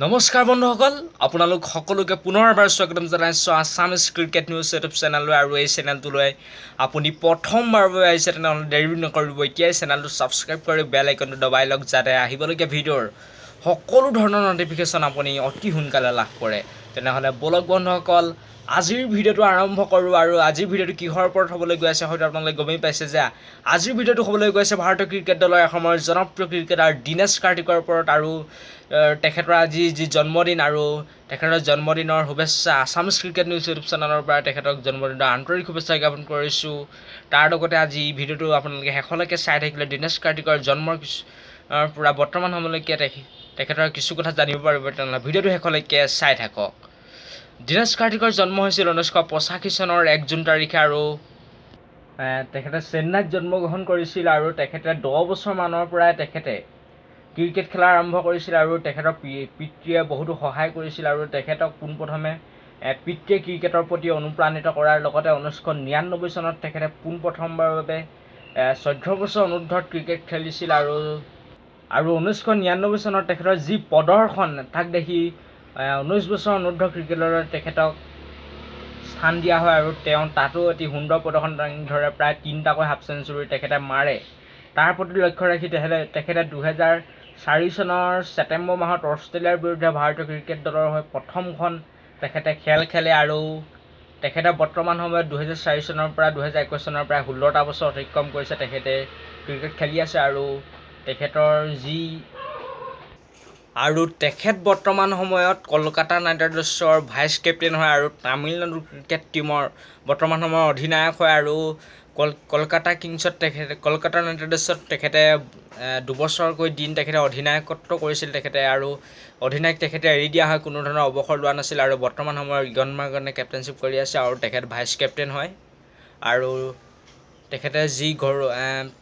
নমস্কাৰ বন্ধুসকল, আপোনালোক সকলোকে পুনৰবাৰ স্বাগতম জনাইছোঁ আছামিজ ক্ৰিকেট নিউজ ইউটিউব চেনেললৈ। আৰু এই চেনেলটোলৈ আপুনি প্ৰথমবাৰৰ বাবে আহিছে তেনেহ'লে দেৰি নকৰিব, এতিয়াই চেনেলটো ছাবস্ক্ৰাইব কৰি বেল আইকনটো দবাই লওক যাতে আহিবলগীয়া ভিডিঅ'ৰ সকলো ধৰণৰ ন'টিফিকেশ্যন আপুনি অতি সোনকালে লাভ কৰে। তেনেহ'লে বলক বন্ধুসকল, আজিৰ ভিডিঅ'টো আৰম্ভ কৰোঁ। আৰু আজিৰ ভিডিঅ'টো কিহৰ ওপৰত হ'বলৈ গৈ আছে হয়তো আপোনালোকে গমেই পাইছে যে আজিৰ ভিডিঅ'টো হ'বলৈ গৈ আছে ভাৰতীয় ক্ৰিকেট দলৰ এসময়ৰ জনপ্ৰিয় ক্ৰিকেটাৰ দীনেশ কাৰ্তিকৰ ওপৰত। আৰু তেখেতৰ আজি যি জন্মদিন আৰু তেখেতৰ জন্মদিনৰ শুভেচ্ছা আছামিজ ক্ৰিকেট নিউজ ইউটিউব চেনেলৰ পৰা তেখেতক জন্মদিনৰ আন্তৰিক শুভেচ্ছা জ্ঞাপন কৰিছোঁ। তাৰ লগতে আজি ভিডিঅ'টো আপোনালোকে শেষলৈকে চাই থাকিলে দীনেশ কাৰ্তিকৰ জন্মৰ পৰা বৰ্তমান সময়লৈকে তেখেতৰ কিছু কথা জানিব পাৰিব। তেনেহ'লে ভিডিঅ'টো শেষলৈকে চাই থাকক। দীনেশ কাৰ্তিকৰ জন্ম হৈছিল 1985 চনৰ 1 জুন তাৰিখে আৰু তেখেতে চেন্নাইত জন্মগ্ৰহণ কৰিছিল। আৰু তেখেতে 10 বছৰমানৰ পৰাই তেখেতে ক্ৰিকেট খেলা আৰম্ভ কৰিছিল। আৰু তেখেতৰ পিতৃয়ে বহুতো সহায় কৰিছিল। আৰু তেখেতক পোনপ্ৰথমে পিতৃয়ে ক্ৰিকেটৰ প্ৰতি অনুপ্ৰাণিত কৰাৰ লগতে 1999 চনত তেখেতে পোনপ্ৰথমবাৰৰ বাবে 14 বছৰ অনুৰ্ধত ক্ৰিকেট খেলিছিল। আৰু 1999 চনত তেখেতৰ যি প্ৰদৰ্শন তাক দেখি 19 বছৰ অনুৰ্ধ ক্ৰিকেটৰ তেখেতক স্থান দিয়া হয়। আৰু তেওঁ তাতো অতি সুন্দৰ প্ৰদৰ্শন দাঙি ধৰে, প্ৰায় 3টাকৈ হাফ চেঞ্চুৰী তেখেতে মাৰে। তাৰ প্ৰতি লক্ষ্য ৰাখি তেখেতে 2004 চনৰ ছেপ্টেম্বৰ মাহত অষ্ট্ৰেলিয়াৰ বিৰুদ্ধে ভাৰতীয় ক্ৰিকেট দলৰ হৈ প্ৰথমখন তেখেতে খেল খেলে। আৰু তেখেতে বৰ্তমান সময়ত 2004 চনৰ পৰা 2021 চনৰ প্ৰায় 16টা বছৰ অতিক্ৰম কৰিছে তেখেতে ক্ৰিকেট খেলি আছে। আৰু তেখেত বৰ্তমান সময়ত কলকাতা নাইট ৰাইডাৰ্ছৰ ভাইচ কেপ্টেইন হয় আৰু তামিলনাডু ক্ৰিকেট টীমৰ বৰ্তমান সময়ৰ অধিনায়ক হয়। আৰু কলকাতা নাইট ৰাইডাৰ্ছত তেখেতে 2 বছৰকৈ তেখেতে অধিনায়কত্ব কৰিছিল আৰু অধিনায়ক তেখেতে এৰি দিয়া হয়, কোনো ধৰণৰ অৱসৰ লোৱা নাছিল। আৰু বৰ্তমান সময়ৰ ইগনমাৰ্গনে কেপ্টেইনশ্বিপ কৰি আছে আৰু তেখেত ভাইচ কেপ্টেইন হয়। আৰু তেখেতে যি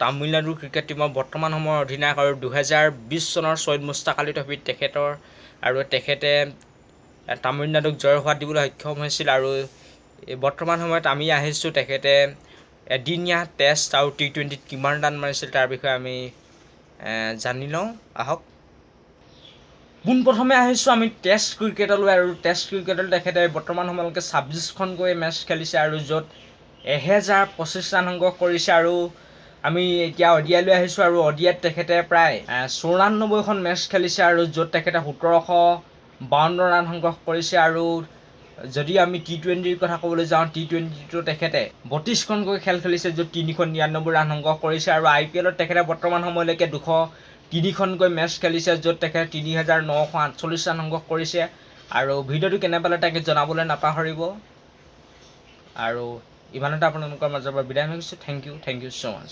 তামিলনাডু ক্ৰিকেট টীমৰ বৰ্তমান সময়ৰ অধিনায়ক। আৰু 2020 চনৰ ছৈয়দ মুস্তাক আলী ট্ৰফীত তেখেতে তামিলনাডুক জয় হোৱাত দিবলৈ সক্ষম হৈছিল। আৰু বৰ্তমান সময়ত আমি আহিছোঁ তেখেতে এদিনীয়া টেষ্ট আৰু T20ত কিমান ৰান মাৰিছিল তাৰ বিষয়ে আমি জানি লওঁ আহক। পোনপ্ৰথমে আহিছোঁ আমি টেষ্ট ক্ৰিকেটলৈ। আৰু টেষ্ট ক্ৰিকেটত তেখেতে বৰ্তমান সময়লৈকে 26খনকৈ মেচ খেলিছে আৰু য'ত 1025 ৰান সংগ্ৰহ কৰিছে। আৰু আমি এতিয়া অডিয়ালৈ আহিছোঁ। আৰু অডিয়াত তেখেতে প্ৰায় 94খন মেচ খেলিছে আৰু য'ত তেখেতে 1752 ৰান সংগ্ৰহ কৰিছে। আৰু যদি আমি T20ৰ কথা ক'বলৈ যাওঁ, T20টো তেখেতে 32খনকৈ খেল খেলিছে য'ত 399 ৰান সংগ্ৰহ কৰিছে। আৰু IPLত তেখেতে বৰ্তমান সময়লৈকে 203খনকৈ মেচ খেলিছে য'ত তেখেতে 3948 ৰান সংগ্ৰহ কৰিছে। আৰু ভিডিঅ'টো কেনে পালে তাকে জনাবলৈ নাপাহৰিব। আৰু ইমানতে আপোনালোকৰ মাজৰ পৰা বিদায় মাগিছোঁ। Thank you so' much.